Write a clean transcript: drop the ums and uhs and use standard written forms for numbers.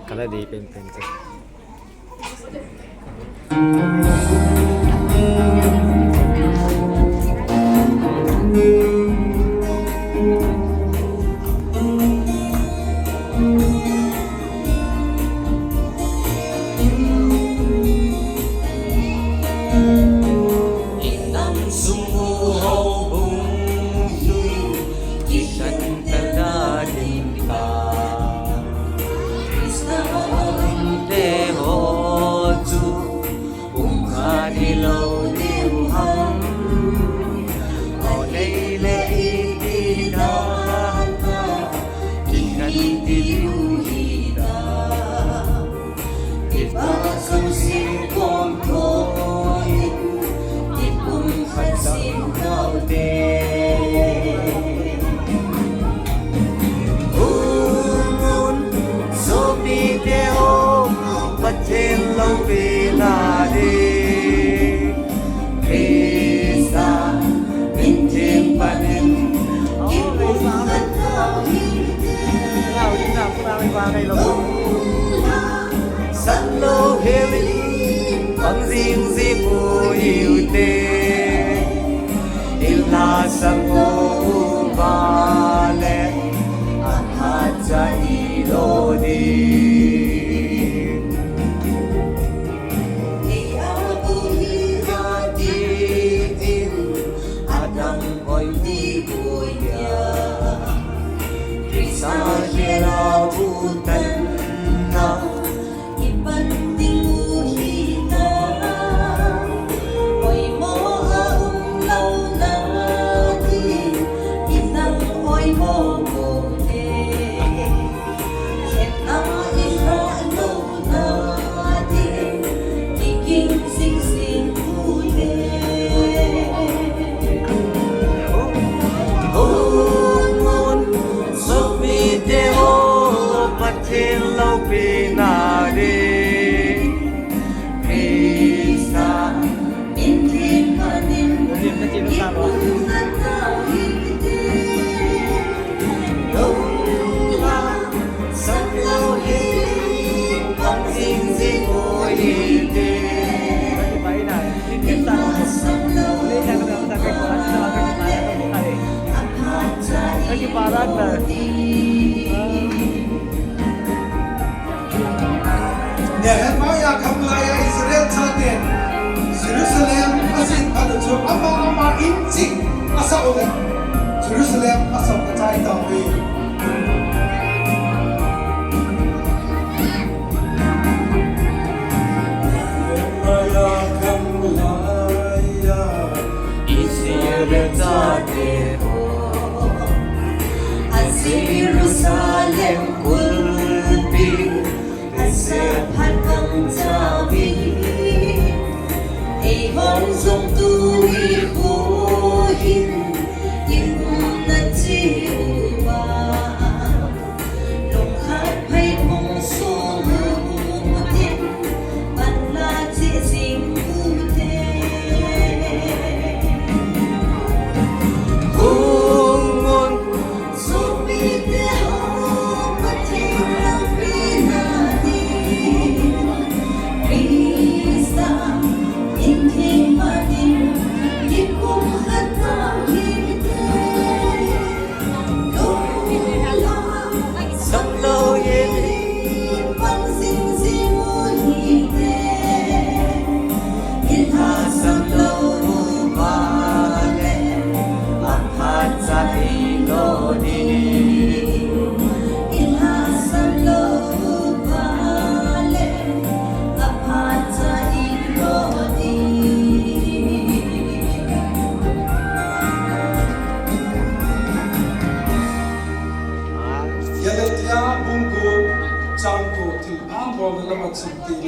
Kala di pen Inang sumuhaw bungsu Isang tagadin ka Krista Inte hoju Ungkadilaw diuham Olay leididata Ikan diliuhida Ipasang singkong koin Ipong pagsingkaw din Umun so video Patilaw biladi Krista Bintim panin Ipong pagsingkaw Sanlo heli Pangzing zipu yude Illa sango ubale Ahaja ilodi Iabuhi hadiin Adam ko'y di buya Krista kirabutan na Patilaw pinadi Krista Intim panin Ipong natawid Lola Sanlaw hiling Pangzingzing o hindi Sanlaw Nehel maya kamlaya Israel tatin Jerusalem asin paducho ama inching asa ole Jerusalem asa katai tawi maya kamlaya Israel tatin Jerusalem kulbi Sepat ang tabi Ay honsong tuwi buhin Yung natiwa Lungkat pa'y mong sumutin Panlati singkutin Hungon Sumiteho Patilang pinati Krista Intim panin Ipong hatawid Lola Sanlaw yeli Pangzingzing unite Ilha sanlaw ubale Ahat sa ilodi Ilha sanlaw ubale Ahat sa ilodi Yalet ya bungo Changko til ambol lamat sikti